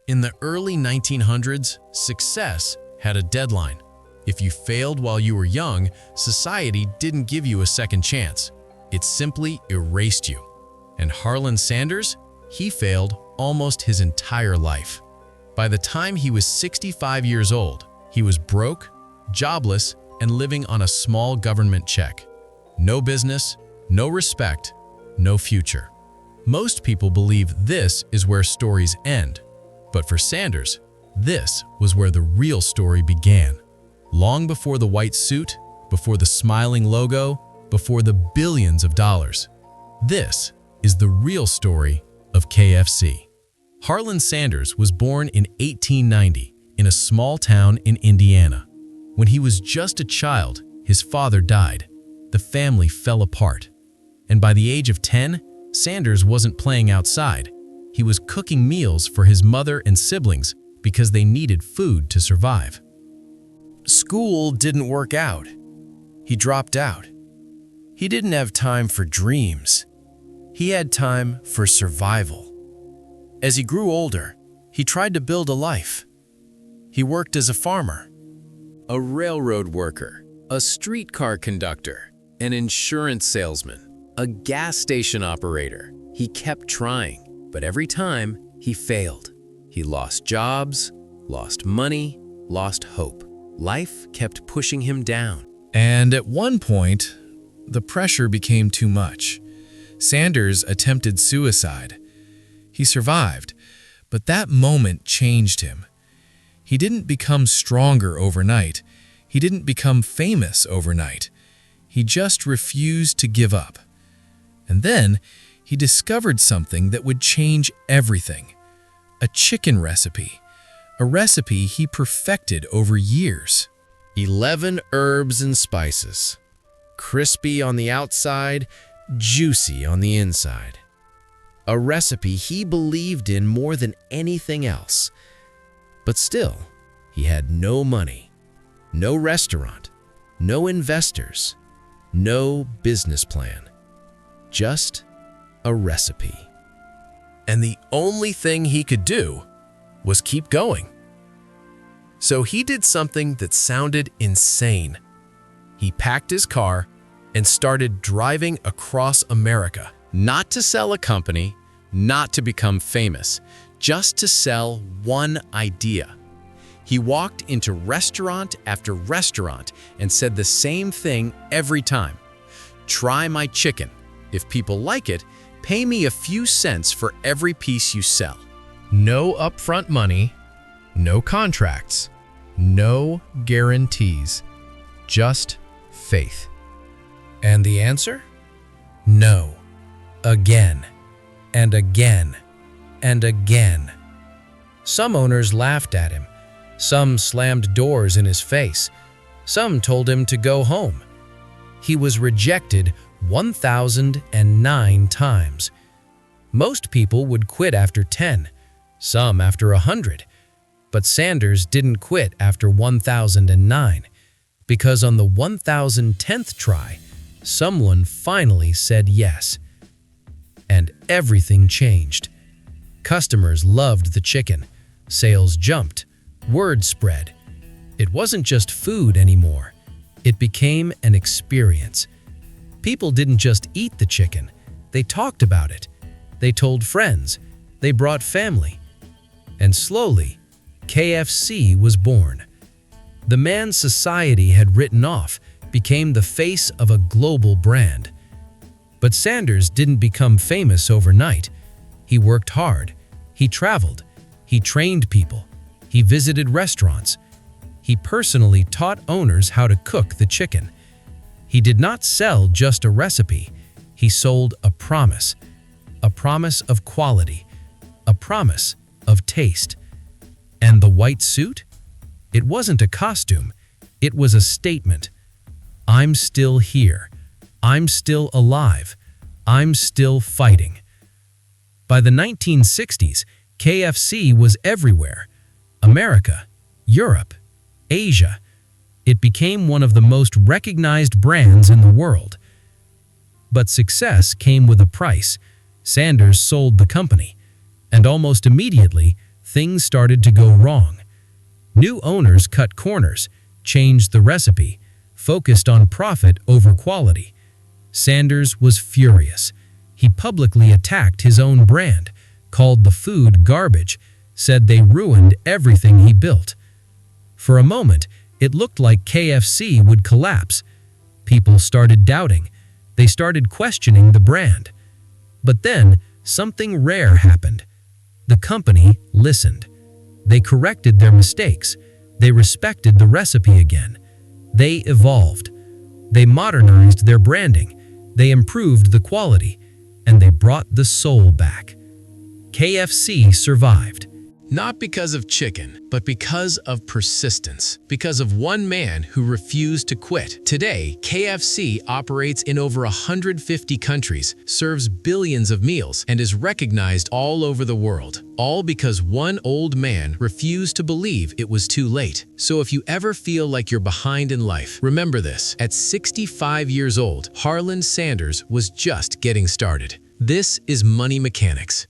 In the early 1900s, success had a deadline. If you failed while you were young, society didn't give you a second chance. It simply erased you. And Harland Sanders, he failed almost his entire life. By the time he was 65 years old, he was broke, jobless, and living on a small government check. No business, no respect, no future. Most people believe this is where stories end. But for Sanders, this was where the real story began. Long before the white suit, before the smiling logo, before the billions of dollars. This is the real story of KFC. Harland Sanders was born in 1890 in a small town in Indiana. When he was just a child, his father died. The family fell apart. And by the age of 10, Sanders wasn't playing outside. He was cooking meals for his mother and siblings because they needed food to survive. School didn't work out. He dropped out. He didn't have time for dreams. He had time for survival. As he grew older, he tried to build a life. He worked as a farmer, a railroad worker, a streetcar conductor, an insurance salesman, a gas station operator. He kept trying, but every time he failed. He lost jobs, lost money, lost hope. Life kept pushing him down. And at one point, the pressure became too much. Sanders attempted suicide. He survived, but that moment changed him. He didn't become stronger overnight. He didn't become famous overnight. He just refused to give up. And then he discovered something that would change everything. A chicken recipe. A recipe he perfected over years. 11 herbs and spices. Crispy on the outside, juicy on the inside. A recipe he believed in more than anything else. But still, he had no money, no restaurant, no investors, no business plan. Just a recipe. And the only thing he could do was keep going. So he did something that sounded insane. He packed his car and started driving across America. Not to sell a company, not to become famous, just to sell one idea. He walked into restaurant after restaurant and said the same thing every time. Try my chicken. If people like it, pay me a few cents for every piece you sell. No upfront money, no contracts, no guarantees, just faith. And the answer? No. Again, and again, and again. Some owners laughed at him. Some slammed doors in his face. Some told him to go home. He was rejected 1,009 times. Most people would quit after 10, some after 100. But Sanders didn't quit after 1,009, because on the 1,010th try, someone finally said yes. And everything changed. Customers loved the chicken. Sales jumped. Word spread. It wasn't just food anymore. It became an experience. People didn't just eat the chicken. They talked about it. They told friends. They brought family. And slowly, KFC was born. The man society had written off became the face of a global brand. But Sanders didn't become famous overnight. He worked hard. He traveled. He trained people. He visited restaurants. He personally taught owners how to cook the chicken. He did not sell just a recipe. He sold a promise of quality, a promise of taste. And the white suit? It wasn't a costume. It was a statement. I'm still here. I'm still alive. I'm still fighting. By the 1960s, KFC was everywhere. America, Europe, Asia. It became one of the most recognized brands in the world. But success came with a price. Sanders sold the company, and almost immediately, things started to go wrong. New owners cut corners, changed the recipe, focused on profit over quality. Sanders was furious. He publicly attacked his own brand, called the food garbage, said they ruined everything he built. For a moment, it looked like KFC would collapse. People started doubting. They started questioning the brand. But then, something rare happened. The company listened. They corrected their mistakes. They respected the recipe again. They evolved. They modernized their branding. They improved the quality. And they brought the soul back. KFC survived. Not because of chicken, but because of persistence. Because of one man who refused to quit. Today, KFC operates in over 150 countries, serves billions of meals, and is recognized all over the world. All because one old man refused to believe it was too late. So if you ever feel like you're behind in life, remember this. At 65 years old, Harland Sanders was just getting started. This is Money Mechanics.